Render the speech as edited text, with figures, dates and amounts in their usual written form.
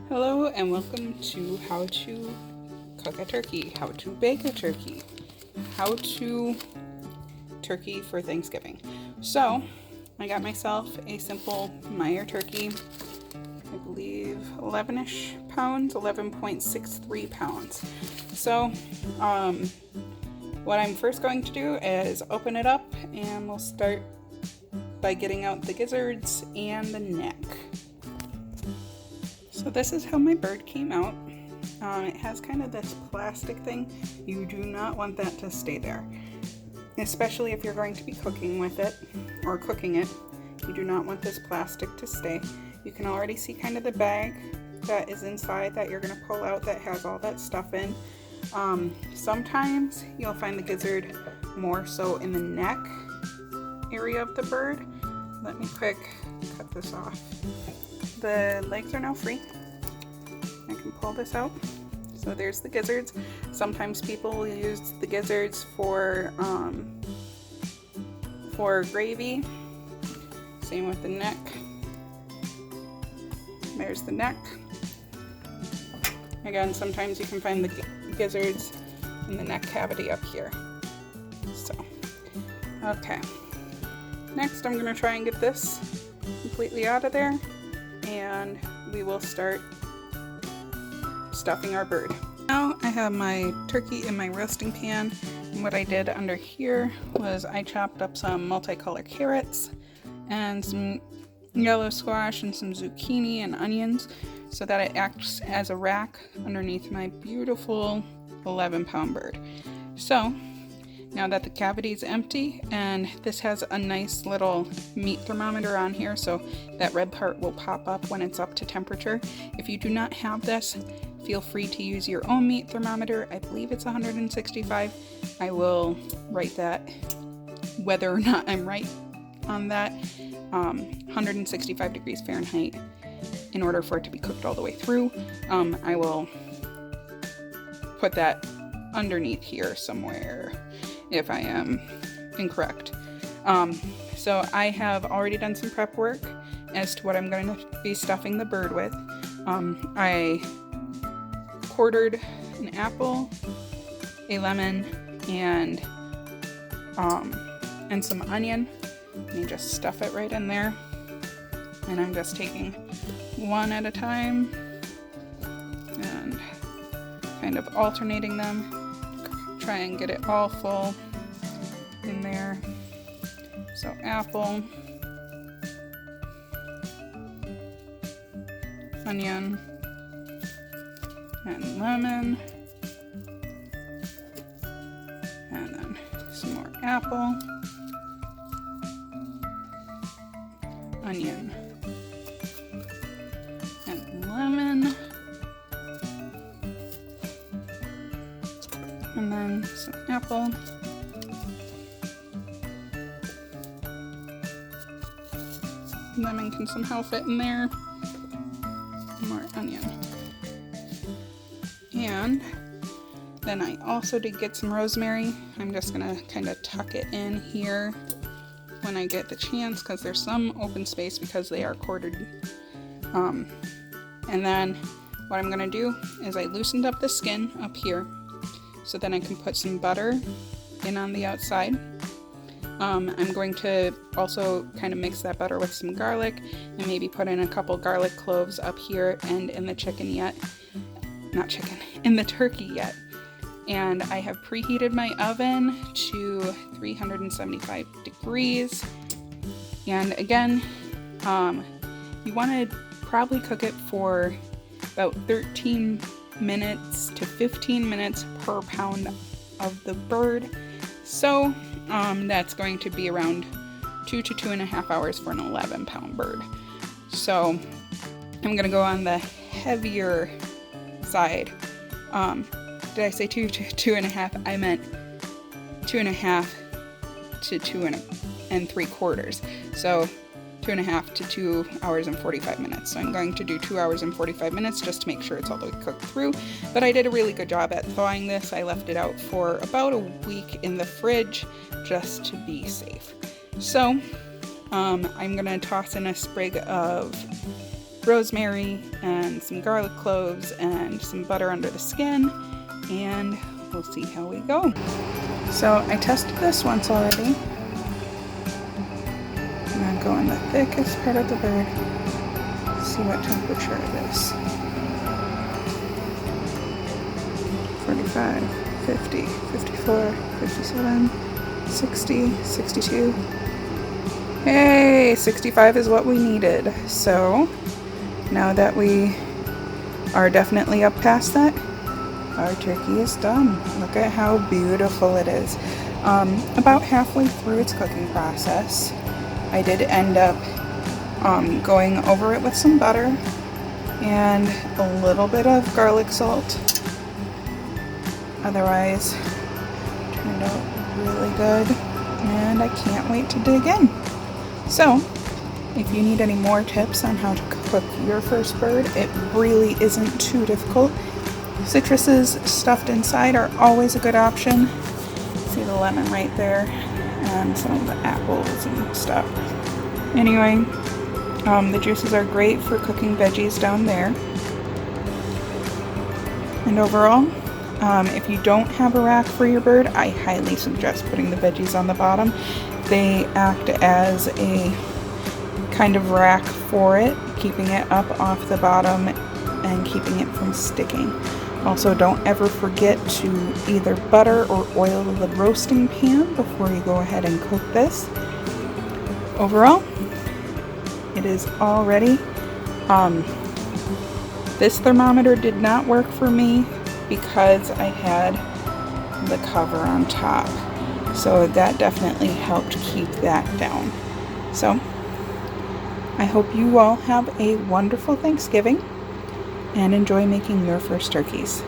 Hello and welcome to how to cook a turkey, how to bake a turkey, how to turkey for Thanksgiving. So I got myself a simple Meyer turkey, I believe 11-ish pounds, 11.63 pounds. So what I'm first going to do is open it up and we'll start by getting out the gizzards and the neck. So this is how my bird came out. It has kind of this plastic thing. You do not want that to stay there, especially if you're going to be cooking with it or cooking it. You do not want this plastic to stay. You can already see kind of the bag that is inside that you're going to pull out that has all that stuff in. Sometimes you'll find the gizzard more so in the neck area of the bird. Let me quick cut this off. The legs are now free. I can pull this out. So there's the gizzards. Sometimes people will use the gizzards for gravy. Same with the neck. There's the neck. Again, sometimes you can find the gizzards in the neck cavity up here. So, okay. Next, I'm going to try and get this completely out of there, and we will start stuffing our bird. Now I have my turkey in my roasting pan, and what I did under here was I chopped up some multicolored carrots and some yellow squash and some zucchini and onions so that it acts as a rack underneath my beautiful 11-pound bird. So now that the cavity is empty, and this has a nice little meat thermometer on here, so that red part will pop up when it's up to temperature. If you do not have this, feel free to use your own meat thermometer. I believe it's 165. I will write that whether or not I'm right on that. 165 degrees Fahrenheit in order for it to be cooked all the way through. I will put that underneath here somewhere if I am incorrect. So I have already done some prep work as to what I'm going to be stuffing the bird with. I quartered an apple, a lemon, and some onion. Let me just stuff it right in there. And I'm just taking one at a time and kind of alternating them. Try and get it all full in there. So apple, onion, and lemon, and then some more apple, onion, and lemon, and then some apple, lemon can somehow fit in there, more onion, and then I also did get some rosemary. I'm just gonna kind of tuck it in here when I get the chance, because there's some open space because they are quartered. And then what I'm gonna do is I loosened up the skin up here, so then I can put some butter in on the outside. I'm going to also kind of mix that butter with some garlic and maybe put in a couple garlic cloves up here and in the in the turkey yet. And I have preheated my oven to 375 degrees. And again, you want to probably cook it for about 13 minutes to 15 minutes per pound of the bird. So that's going to be around 2 to 2.5 hours for an 11-pound bird. So I'm going to go on the heavier side. Did I say 2 to 2.5? I meant 2.5 to 2 3/4. So 2.5 to 2 hours and 45 minutes. So I'm going to do 2 hours and 45 minutes just to make sure it's all the way cooked through. But I did a really good job at thawing this. I left it out for about a week in the fridge just to be safe. So I'm gonna toss in a sprig of rosemary and some garlic cloves and some butter under the skin, and we'll see how we go. So I tested this once already. I'm gonna go in the thickest part of the bird, see what temperature it is. 45, 50, 54, 57, 60, 62. Hey, 65 is what we needed. So now that we are definitely up past that, our turkey is done. Look at how beautiful it is. About halfway through its cooking process, I did end up going over it with some butter and a little bit of garlic salt. Otherwise, turned out really good, and I can't wait to dig in. So, if you need any more tips on how to cook your first bird, it really isn't too difficult. Citruses stuffed inside are always a good option. See the lemon right there, and some of the apples and stuff. Anyway, the juices are great for cooking veggies down there. And overall, if you don't have a rack for your bird, I highly suggest putting the veggies on the bottom. They act as a kind of rack for it, keeping it up off the bottom and keeping it from sticking. Also, don't ever forget to either butter or oil the roasting pan before you go ahead and cook this. Overall, it is all ready. This thermometer did not work for me because I had the cover on top. So that definitely helped keep that down. So I hope you all have a wonderful Thanksgiving and enjoy making your first turkeys.